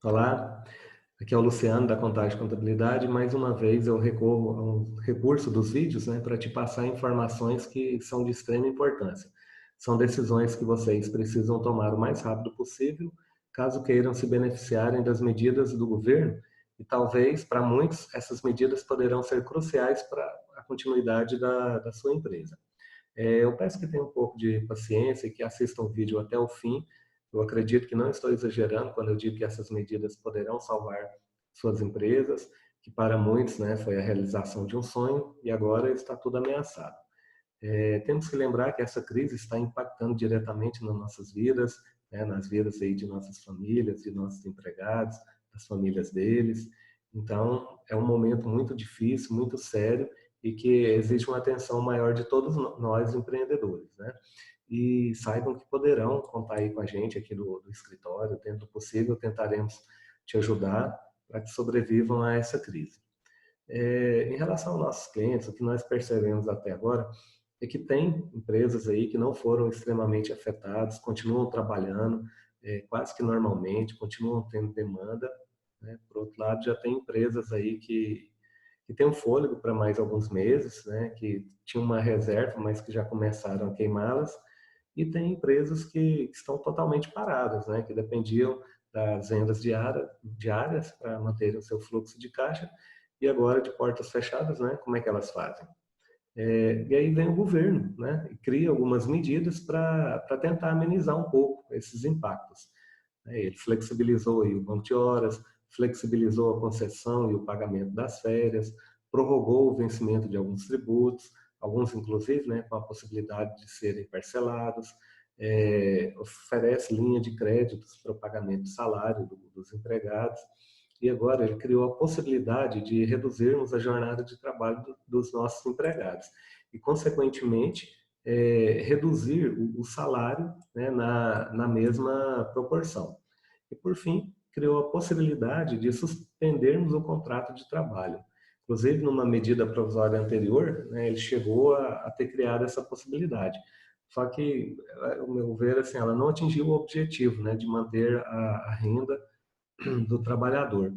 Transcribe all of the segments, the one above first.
Olá, aqui é o Luciano da Contagem e Contabilidade. Mais uma vez eu recorro a um recurso dos vídeos, né, para te passar informações que são de extrema importância. São decisões que vocês precisam tomar o mais rápido possível, caso queiram se beneficiarem das medidas do governo, e talvez para muitos essas medidas poderão ser cruciais para a continuidade da sua empresa. Eu peço que tenham um pouco de paciência e que assistam o vídeo até o fim. Eu acredito que não estou exagerando quando eu digo que essas medidas poderão salvar suas empresas, que para muitos, né, foi a realização de um sonho e agora está tudo ameaçado. Temos que lembrar que essa crise está impactando diretamente nas nossas vidas, né, nas vidas aí de nossas famílias, de nossos empregados, das famílias deles. Então, é um momento muito difícil, muito sério e que exige uma atenção maior de todos nós empreendedores, né? E saibam que poderão contar aí com a gente aqui do escritório, dentro do possível, tentaremos te ajudar para que sobrevivam a essa crise. Em relação aos nossos clientes, o que nós percebemos até agora é que tem empresas aí que não foram extremamente afetadas, continuam trabalhando quase que normalmente, continuam tendo demanda, né? Por outro lado, já tem empresas aí que têm um fôlego para mais alguns meses, né? Que tinham uma reserva, mas que já começaram a queimá-las, e tem empresas que estão totalmente paradas, né? Que dependiam das vendas diárias para manterem o seu fluxo de caixa, e agora de portas fechadas, né? Como é que elas fazem? E aí vem o governo, né, e cria algumas medidas para tentar amenizar um pouco esses impactos. Ele flexibilizou aí o banco de horas, flexibilizou a concessão e o pagamento das férias, prorrogou o vencimento de alguns tributos, alguns inclusive, né, com a possibilidade de serem parcelados, oferece linha de créditos para o pagamento de salário dos empregados, e agora ele criou a possibilidade de reduzirmos a jornada de trabalho dos nossos empregados e, consequentemente, reduzir o salário, né, na mesma proporção. E, por fim, criou a possibilidade de suspendermos o contrato de trabalho. Inclusive, numa medida provisória anterior, né, ele chegou a ter criado essa possibilidade. Só que, ao meu ver, assim, ela não atingiu o objetivo, né, de manter a renda do trabalhador,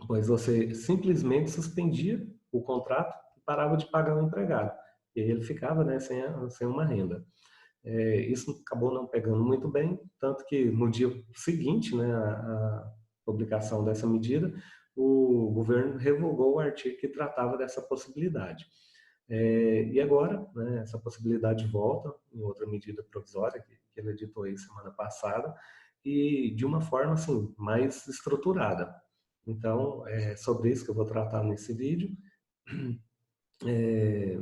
pois você simplesmente suspendia o contrato e parava de pagar o empregado. E aí ele ficava, né, sem uma renda. Isso acabou não pegando muito bem, tanto que no dia seguinte, né, a publicação dessa medida, o governo revogou o artigo que tratava dessa possibilidade. E agora, né, essa possibilidade volta em outra medida provisória que ele editou aí semana passada, e de uma forma assim mais estruturada. Então, é sobre isso que eu vou tratar nesse vídeo. É,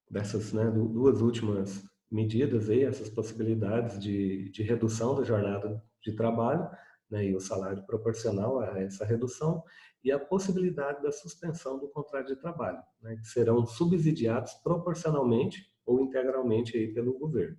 Dessas, né, duas últimas medidas aí, essas possibilidades de redução da jornada de trabalho, né, e o salário proporcional a essa redução, e a possibilidade da suspensão do contrato de trabalho, né, que serão subsidiados proporcionalmente ou integralmente aí pelo governo.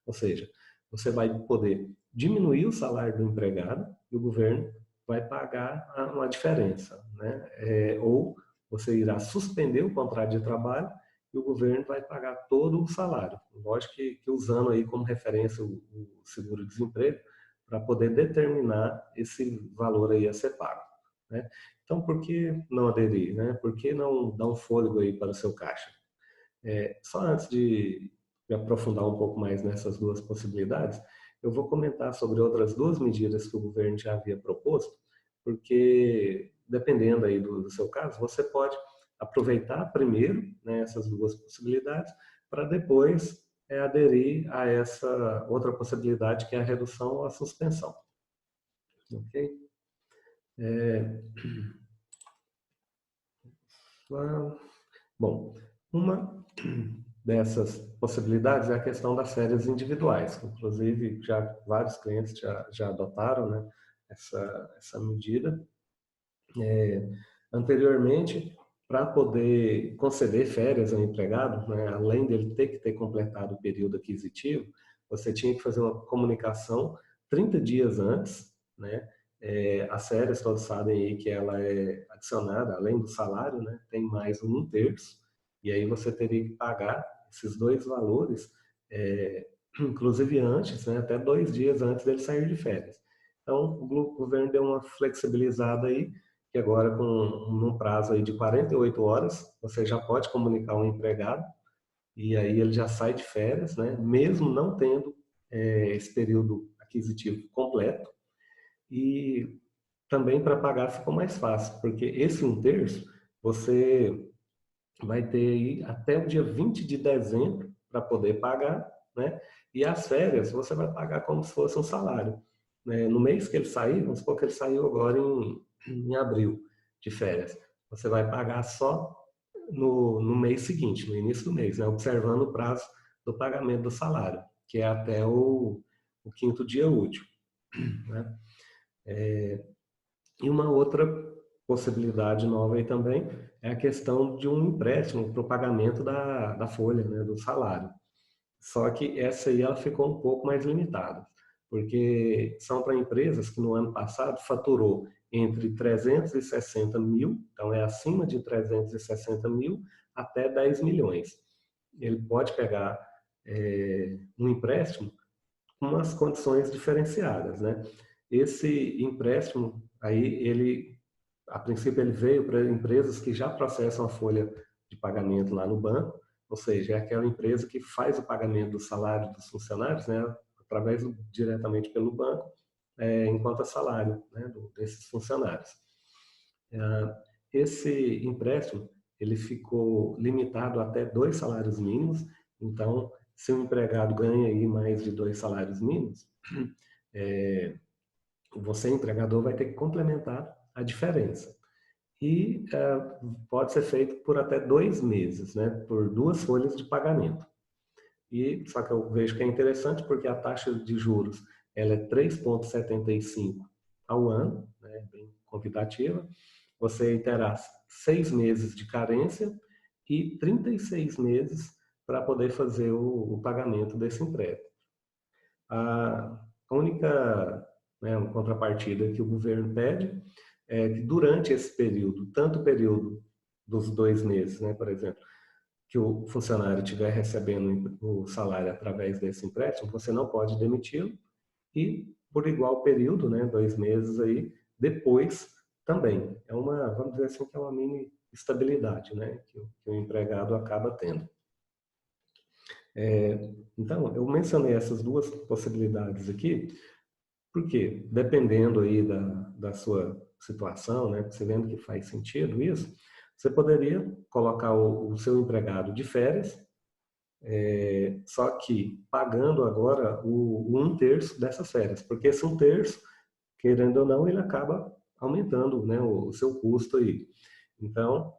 Ou seja, você vai poder diminuir o salário do empregado e o governo vai pagar uma diferença, né? Ou você irá suspender o contrato de trabalho e o governo vai pagar todo o salário. Lógico que usando aí como referência o seguro-desemprego para poder determinar esse valor aí a ser pago, né? Então, por que não aderir, né? Por que não dar um fôlego aí para o seu caixa? Só antes de aprofundar um pouco mais nessas duas possibilidades, eu vou comentar sobre outras duas medidas que o governo já havia proposto, porque dependendo aí do seu caso, você pode aproveitar primeiro, né, essas duas possibilidades para depois aderir a essa outra possibilidade que é a redução ou a suspensão, ok? É, Bom, uma dessas possibilidades é a questão das férias individuais. Inclusive, já vários clientes já adotaram, né, essa medida. Anteriormente, para poder conceder férias ao empregado, né, além dele ter que ter completado o período aquisitivo, você tinha que fazer uma comunicação 30 dias antes, né? As férias, todos sabem aí que ela é adicionada, além do salário, né, tem mais um terço, e aí você teria que pagar esses dois valores, inclusive antes, né, até 2 dias antes dele sair de férias. Então, o governo deu uma flexibilizada aí, que agora com num prazo aí de 48 horas, você já pode comunicar um empregado, e aí ele já sai de férias, né? Mesmo não tendo esse período aquisitivo completo, e também para pagar ficou mais fácil, porque esse 1/3 você vai ter aí até o dia 20 de dezembro para poder pagar, né? E as férias você vai pagar como se fosse um salário, né? No mês que ele sair, vamos supor que ele saiu agora em abril de férias, você vai pagar só no mês seguinte, no início do mês, né? Observando o prazo do pagamento do salário, que é até o quinto dia útil, né? E uma outra possibilidade nova aí também é a questão de um empréstimo para o pagamento da folha, né, do salário. Só que essa aí ela ficou um pouco mais limitada, porque são para empresas que no ano passado faturou entre 360 mil, então é acima de 360 mil até 10 milhões. Ele pode pegar um empréstimo com umas condições diferenciadas, né? Esse empréstimo aí a princípio ele veio para empresas que já processam a folha de pagamento lá no banco, ou seja, é aquela empresa que faz o pagamento do salário dos funcionários, né, diretamente pelo banco, enquanto salário, né, desses funcionários. Esse empréstimo ele ficou limitado até 2 salários mínimos, então se um empregado ganha aí mais de 2 salários mínimos, você, empregador, vai ter que complementar a diferença. E pode ser feito por até 2 meses, né, por 2 folhas de pagamento. E só que eu vejo que é interessante porque a taxa de juros ela é 3,75 ao ano, né, bem convidativa. Você terá 6 meses de carência e 36 meses para poder fazer o pagamento desse empréstimo. A única, né, contrapartida que o governo pede é que durante esse período, tanto o período dos 2 meses, né, por exemplo, que o funcionário estiver recebendo o salário através desse empréstimo, você não pode demiti-lo, e por igual período, né, 2 meses aí, depois também. Vamos dizer assim, que é uma mini estabilidade, né, que o empregado acaba tendo. Então, eu mencionei essas duas possibilidades aqui, porque dependendo aí da sua situação, né, você vendo que faz sentido isso, você poderia colocar o seu empregado de férias, só que pagando agora o 1/3 dessas férias, porque esse 1/3, querendo ou não, ele acaba aumentando, né, o seu custo aí. Então,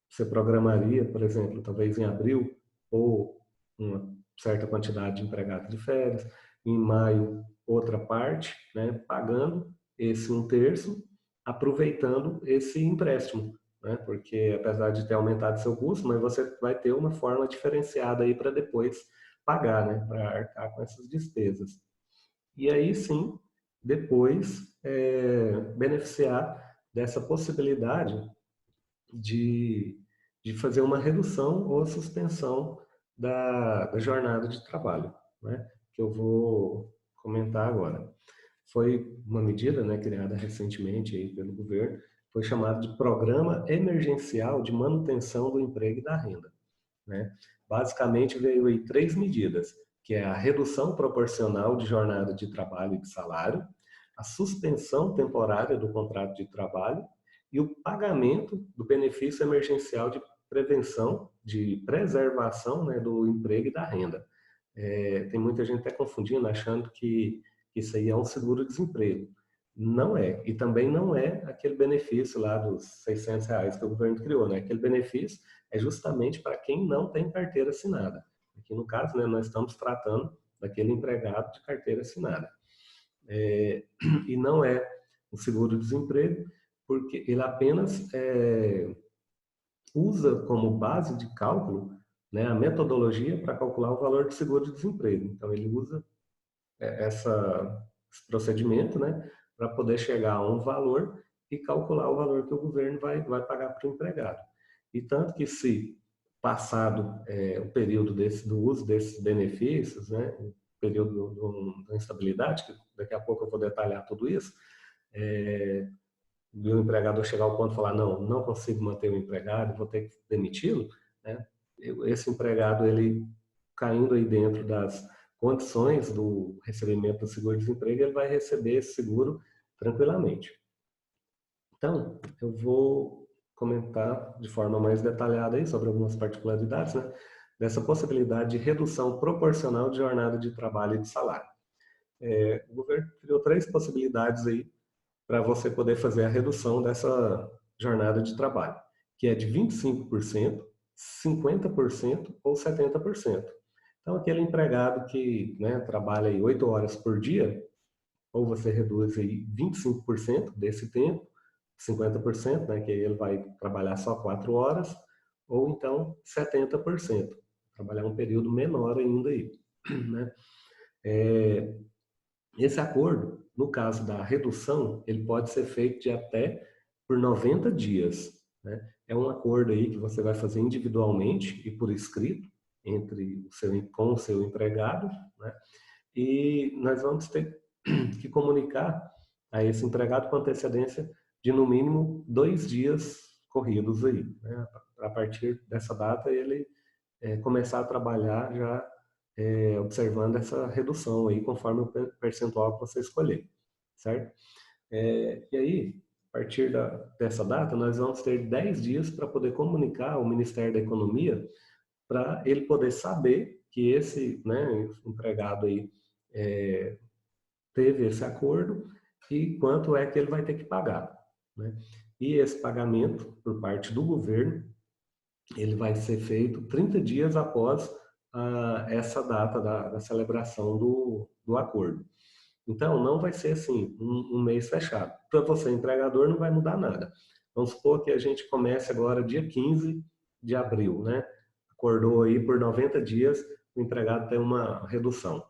você programaria, por exemplo, talvez em abril, ou uma certa quantidade de empregados de férias, em maio, outra parte, né, pagando esse 1/3, aproveitando esse empréstimo, né, porque apesar de ter aumentado seu custo, mas você vai ter uma forma diferenciada aí para depois pagar, né, para arcar com essas despesas. E aí sim, depois beneficiar dessa possibilidade de, de fazer uma redução ou suspensão da jornada de trabalho, né? Que eu vou comentar agora. Foi uma medida, né, criada recentemente aí pelo governo, foi chamado de Programa Emergencial de Manutenção do Emprego e da Renda, né? Basicamente veio aí 3 medidas, que é a redução proporcional de jornada de trabalho e de salário, a suspensão temporária do contrato de trabalho e o pagamento do benefício emergencial de prevenção, de preservação, né, do emprego e da renda. Tem muita gente até confundindo, achando que isso aí é um seguro-desemprego. Não é. E também não é aquele benefício lá dos R$ 600 que o governo criou, né? Aquele benefício é justamente para quem não tem carteira assinada. Aqui no caso, né, nós estamos tratando daquele empregado de carteira assinada. E não é um seguro-desemprego, porque ele apenas usa como base de cálculo, né, a metodologia para calcular o valor do seguro-desemprego. Então, ele usa esse procedimento, né, para poder chegar a um valor e calcular o valor que o governo vai pagar para o empregado. E tanto que se passado o período do uso desses benefícios, né, o período de instabilidade, que daqui a pouco eu vou detalhar tudo isso, e o empregador chegar ao ponto de falar, não consigo manter o empregado, vou ter que demiti-lo, né? Esse empregado, ele caindo aí dentro das condições do recebimento do seguro-desemprego, ele vai receber esse seguro tranquilamente. Então, eu vou comentar de forma mais detalhada aí sobre algumas particularidades, né, dessa possibilidade de redução proporcional de jornada de trabalho e de salário. O governo criou 3 possibilidades aí para você poder fazer a redução dessa jornada de trabalho, que é de 25%, 50% ou 70%. Então, aquele empregado que, né, trabalha aí 8 horas por dia, ou você reduz aí 25% desse tempo, 50%, né, que aí ele vai trabalhar só 4 horas, ou então 70%, trabalhar um período menor ainda aí, né? Esse acordo, no caso da redução, ele pode ser feito de até por 90 dias, né? É um acordo aí que você vai fazer individualmente e por escrito com o seu empregado, né? E nós vamos ter que comunicar a esse empregado com antecedência de no mínimo 2 dias corridos aí, né? A partir dessa data ele começar a trabalhar já observando essa redução aí conforme o percentual que você escolher, certo? E aí, a partir dessa data, nós vamos ter 10 dias para poder comunicar ao Ministério da Economia para ele poder saber que esse, né, empregado aí teve esse acordo e quanto é que ele vai ter que pagar, né? E esse pagamento por parte do governo, ele vai ser feito 30 dias após essa data da celebração do acordo. Então, não vai ser assim, um mês fechado. Para você, empregador, não vai mudar nada. Vamos supor que a gente comece agora dia 15 de abril, né? Acordou aí por 90 dias, o empregado tem uma redução.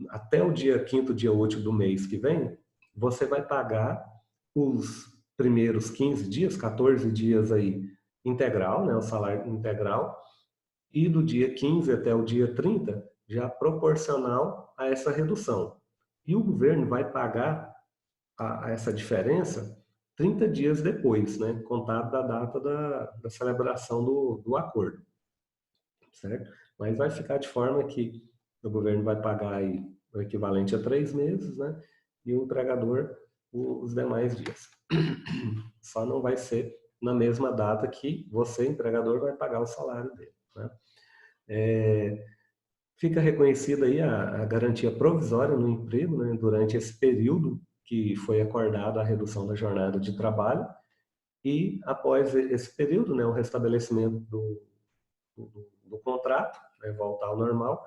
Até o dia 5º dia útil do mês que vem, você vai pagar os primeiros 15 dias, 14 dias aí, integral, né? O salário integral, e do dia 15 até o dia 30, já proporcional a essa redução. E o governo vai pagar essa diferença 30 dias depois, né, contado da data da celebração do acordo, certo? Mas vai ficar de forma que o governo vai pagar aí o equivalente a 3 meses, né, e o empregador os demais dias. Só não vai ser na mesma data que você, empregador, vai pagar o salário dele, né? Fica reconhecida aí a garantia provisória no emprego, né, durante esse período que foi acordado a redução da jornada de trabalho e após esse período, né, o restabelecimento do contrato, né, voltar ao normal,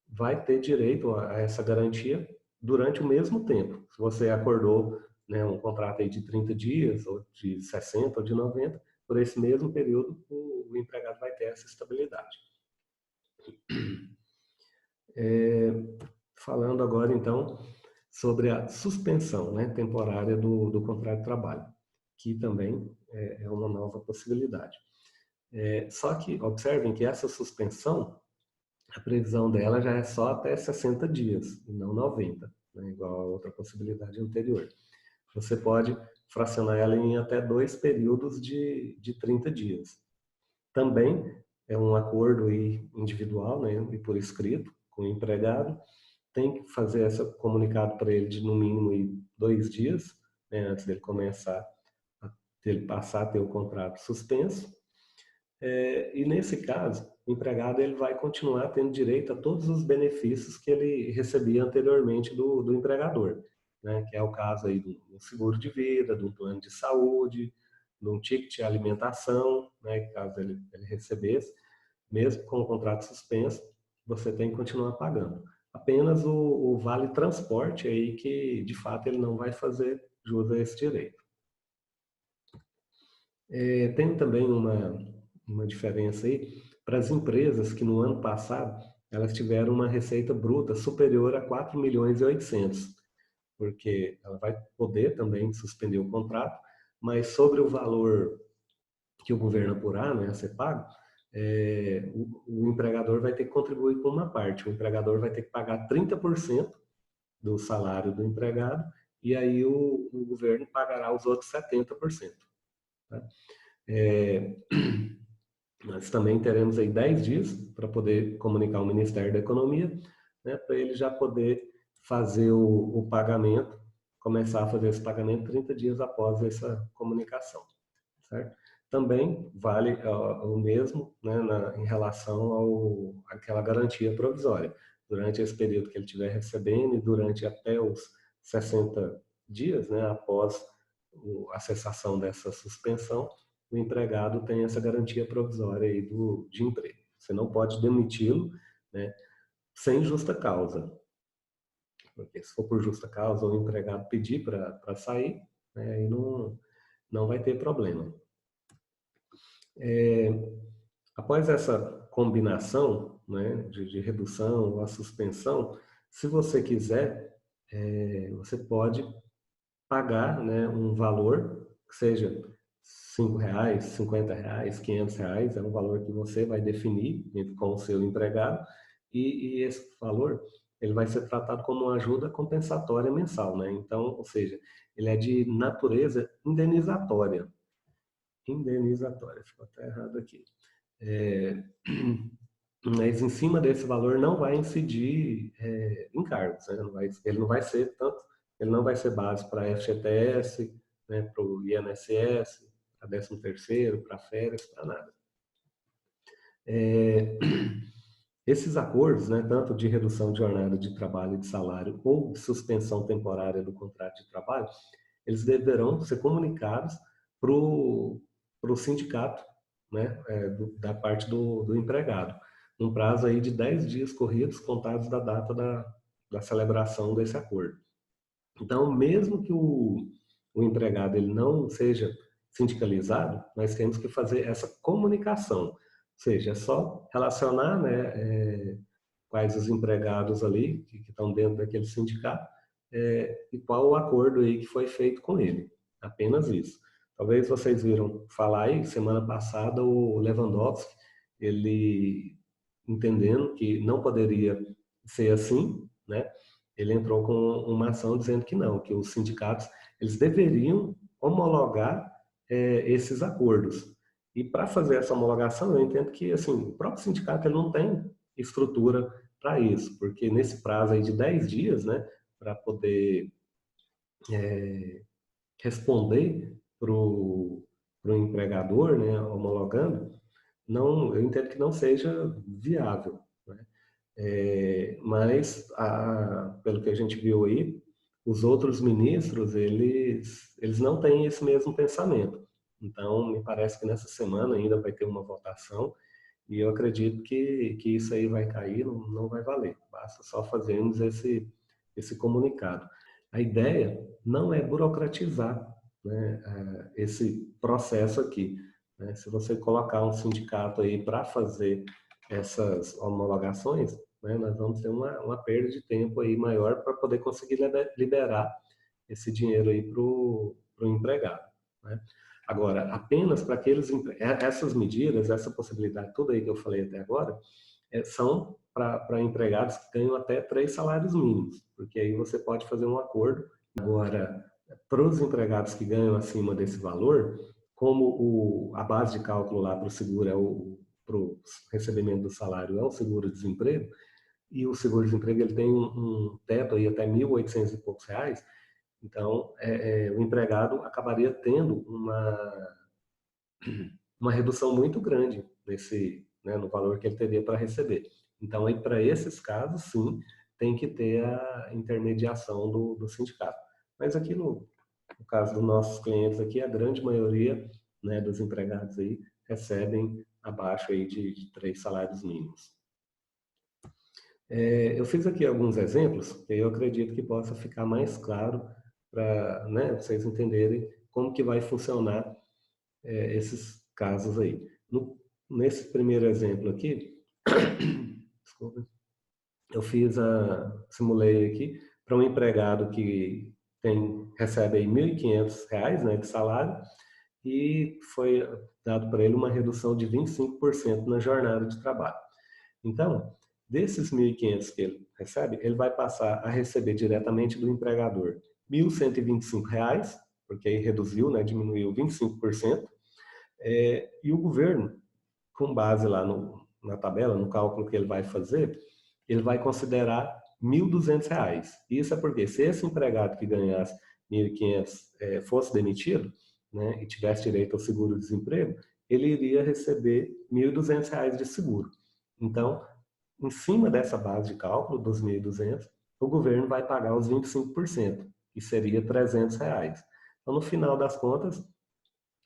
vai ter direito a essa garantia durante o mesmo tempo. Se você acordou, né, um contrato aí de 30 dias, ou de 60, ou de 90, por esse mesmo período o empregado vai ter essa estabilidade. Falando agora, então, sobre a suspensão, né, temporária do contrato de trabalho, que também é uma nova possibilidade. Só que observem que essa suspensão, a previsão dela já é só até 60 dias, e não 90, né, igual a outra possibilidade anterior. Você pode fracionar ela em até 2 períodos de 30 dias. Também é um acordo individual, né, e por escrito, com o empregado, tem que fazer esse comunicado para ele de no mínimo 2 dias, né, antes dele começar, dele passar a ter o contrato suspenso. E nesse caso, o empregado ele vai continuar tendo direito a todos os benefícios que ele recebia anteriormente do empregador, né, que é o caso aí do seguro de vida, do plano de saúde, de um ticket de alimentação, né, caso ele recebesse, mesmo com o contrato suspenso, você tem que continuar pagando. Apenas o vale transporte aí que, de fato, ele não vai fazer jus a esse direito. Tem também uma diferença aí para as empresas que no ano passado elas tiveram uma receita bruta superior a 4 milhões e 800, porque ela vai poder também suspender o contrato, mas sobre o valor que o governo apurar, né, a ser pago, o empregador vai ter que contribuir com uma parte. O empregador vai ter que pagar 30% do salário do empregado e aí o governo pagará os outros 70%. Tá? Nós também teremos aí 10 dias para poder comunicar ao Ministério da Economia, né, para ele já poder fazer o pagamento, começar a fazer esse pagamento 30 dias após essa comunicação. Certo? Também vale o mesmo, né, em relação àquela garantia provisória. Durante esse período que ele estiver recebendo e durante até os 60 dias, né, após a cessação dessa suspensão, o empregado tem essa garantia provisória aí de emprego. Você não pode demiti-lo, né, sem justa causa. Porque se for por justa causa, o empregado pedir para sair, né, aí não vai ter problema. Após essa combinação, né, de redução ou a suspensão, se você quiser, você pode pagar, né, um valor que seja R$ 5, R$ 50, R$ 500, é um valor que você vai definir com o seu empregado e esse valor ele vai ser tratado como uma ajuda compensatória mensal, né? Então, ou seja, ele é de natureza indenizatória. Indenizatória, ficou até errado aqui. Mas em cima desse valor não vai incidir encargos, né? Ele não vai ser tanto, ele não vai ser base para FGTS, né, para o INSS, para 13º, para férias, para nada. Esses acordos, né, tanto de redução de jornada de trabalho e de salário ou de suspensão temporária do contrato de trabalho, eles deverão ser comunicados para o sindicato, né, da parte do empregado, num prazo aí de 10 dias corridos, contados da data da celebração desse acordo. Então, mesmo que o empregado ele não seja sindicalizado, nós temos que fazer essa comunicação, ou seja, é só relacionar, né, quais os empregados ali que estão dentro daquele sindicato e qual o acordo aí que foi feito com ele. Apenas isso. Talvez vocês viram falar aí, semana passada, o Lewandowski, ele entendendo que não poderia ser assim, né? Ele entrou com uma ação dizendo que não, que os sindicatos eles deveriam homologar esses acordos. E para fazer essa homologação, eu entendo que assim, o próprio sindicato ele não tem estrutura para isso, porque nesse prazo aí de 10 dias, né, para poder responder para o empregador, né, homologando, não, eu entendo que não seja viável. Né? Mas, pelo que a gente viu aí, os outros ministros, eles não têm esse mesmo pensamento. Então, me parece que nessa semana ainda vai ter uma votação e eu acredito que isso aí vai cair, não vai valer. Basta só fazermos esse comunicado. A ideia não é burocratizar, né, esse processo aqui. Né? Se você colocar um sindicato aí para fazer essas homologações, né, nós vamos ter uma perda de tempo aí maior para poder conseguir liberar esse dinheiro aí para o empregado. Né? Agora, apenas para aqueles essas medidas, essa possibilidade, tudo aí que eu falei até agora, são para empregados que ganham até 3 salários mínimos, porque aí você pode fazer um acordo. Agora, para os empregados que ganham acima desse valor, como a base de cálculo lá para o seguro para o recebimento do salário é o seguro-desemprego, e o seguro-desemprego ele tem um teto aí até R$ 1.800 e poucos reais, então o empregado acabaria tendo uma redução muito grande né, no valor que ele teria para receber. Então, aí para esses casos, sim, tem que ter a intermediação do sindicato. Mas aqui no caso dos nossos clientes aqui, a grande maioria, né, dos empregados aí recebem abaixo aí de 3 salários mínimos. Eu fiz aqui alguns exemplos que eu acredito que possa ficar mais claro para, né, vocês entenderem como que vai funcionar esses casos aí. Nesse primeiro exemplo aqui, desculpa, eu simulei aqui para um empregado que recebe aí R$ 1.500, né, de salário, e foi dado para ele uma redução de 25% na jornada de trabalho. Então, desses 1.500 que ele recebe, ele vai passar a receber diretamente do empregador R$ 1.125, porque aí reduziu, né, diminuiu 25%, e o governo, com base lá na tabela, no cálculo que ele vai fazer, ele vai considerar R$ 1.200. Isso é porque se esse empregado que ganhasse 1.500 fosse demitido, né, e tivesse direito ao seguro-desemprego, ele iria receber R$ 1.200 de seguro. Então, em cima dessa base de cálculo dos 1.200, o governo vai pagar os 25%, que seria R$ 300. Então, no final das contas,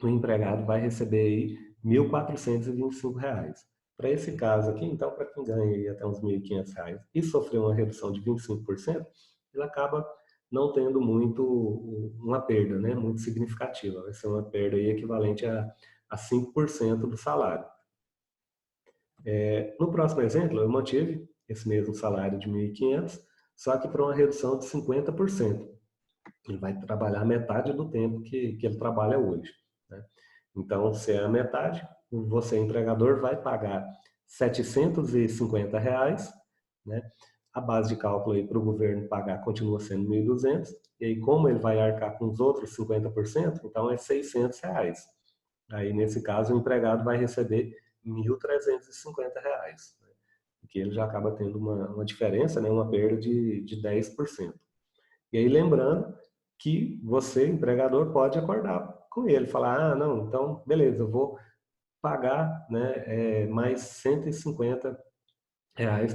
o empregado vai receber aí R$ 1.425. Para esse caso aqui, então, para quem ganha aí até uns R$ 1.500 e sofreu uma redução de 25%, ele acaba não tendo muito uma perda, né, muito significativa. Vai ser uma perda aí equivalente a 5% do salário. No próximo exemplo, eu mantive esse mesmo salário de 1.500, só que para uma redução de 50%. Ele vai trabalhar metade do tempo que ele trabalha hoje, né? Então, se é a metade, você, empregador, vai pagar R$ 750, né? A base de cálculo aí para o governo pagar continua sendo 1.200, e aí como ele vai arcar com os outros 50%, então é R$ 600. Aí, nesse caso, o empregado vai receber R$ 1.350, né? Porque ele já acaba tendo uma diferença, né? Uma perda de 10%. E aí, lembrando que você, empregador, pode acordar com ele, falar, não, então, beleza, eu vou pagar, né, mais R$ 150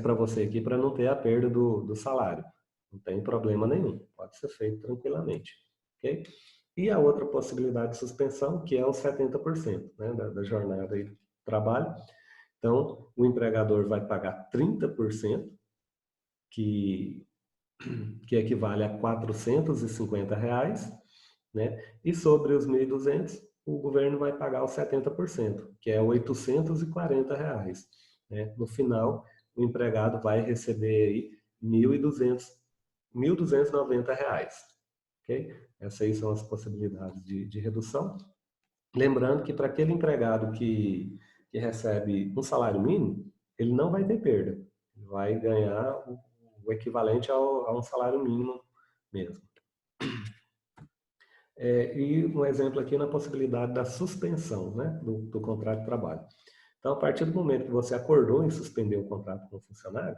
para você aqui para não ter a perda do salário. Não tem problema nenhum, pode ser feito tranquilamente, ok? E a outra possibilidade de suspensão, que é os 70%, né, da jornada aí de trabalho. Então, o empregador vai pagar 30%, que equivale a R$ 450, né? E sobre os 1.200, o governo vai pagar os 70%, que é R$ 840, né? No final, o empregado vai receber aí R$ 1.290, ok? Essas aí são as possibilidades de redução. Lembrando que para aquele empregado que recebe um salário mínimo, ele não vai ter perda. Ele vai ganhar o equivalente a um salário mínimo mesmo. E um exemplo aqui na possibilidade da suspensão, né, do contrato de trabalho. Então, a partir do momento que você acordou em suspender o contrato com o funcionário,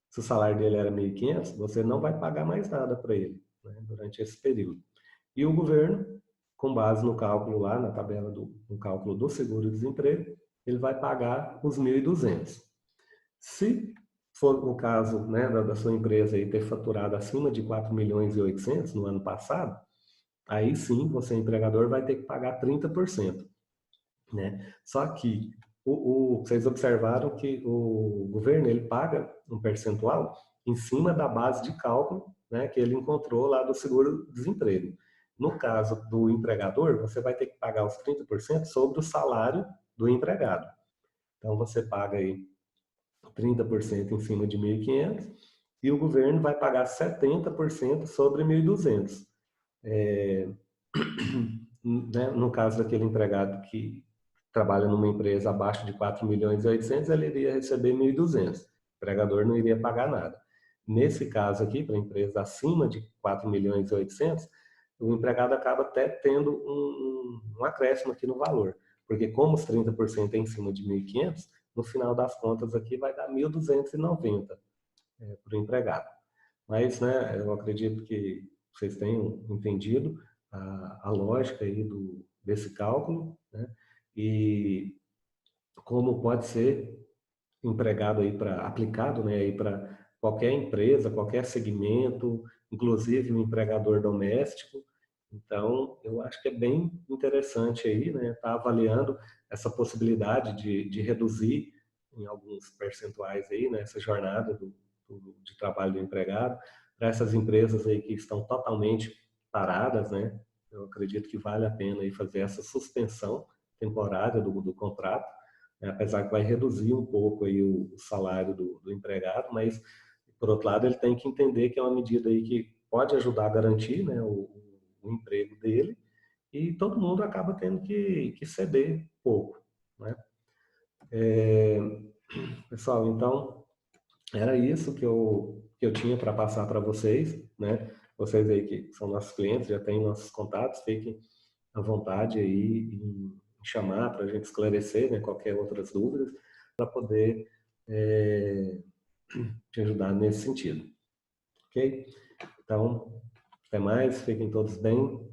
se o salário dele era 1.500, você não vai pagar mais nada para ele, né, durante esse período. E o governo, com base no cálculo lá, na tabela no cálculo do seguro-desemprego, ele vai pagar os 1.200. Se for o caso, né, da sua empresa aí ter faturado acima de 4.800.000 no ano passado, aí sim, você, empregador, vai ter que pagar 30%, né? Só que vocês observaram que o governo ele paga um percentual em cima da base de cálculo, né, que ele encontrou lá do seguro-desemprego. No caso do empregador, você vai ter que pagar os 30% sobre o salário do empregado. Então, você paga aí 30% em cima de 1.500 e o governo vai pagar 70% sobre 1.200. Né? No caso daquele empregado que trabalha numa empresa abaixo de 4.800.000, ele iria receber 1.200. O empregador não iria pagar nada. Nesse caso aqui, para a empresa acima de 4.800.000, o empregado acaba até tendo um acréscimo aqui no valor, porque como os 30% é em cima de 1.500, no final das contas aqui vai dar 1.290 para o empregado. Mas, né, eu acredito que vocês tenham entendido a lógica aí desse cálculo, né, e como pode ser empregado aí aplicado, né, aí para qualquer empresa, qualquer segmento, inclusive o empregador doméstico. Então, eu acho que é bem interessante aí, né, estar avaliando essa possibilidade de reduzir em alguns percentuais aí, né, essa jornada de trabalho do empregado para essas empresas aí que estão totalmente paradas, né. Eu acredito que vale a pena aí fazer essa suspensão temporária do contrato, né, apesar que vai reduzir um pouco aí o salário do empregado, mas por outro lado ele tem que entender que é uma medida aí que pode ajudar a garantir, né, o emprego dele e todo mundo acaba tendo que ceder pouco, né? Pessoal, então era isso que eu tinha para passar para vocês, né? Vocês aí que são nossos clientes, já têm nossos contatos, fiquem à vontade aí em chamar para a gente esclarecer, né, qualquer outras dúvidas, para poder é, te ajudar nesse sentido, ok? Então, até mais, fiquem todos bem.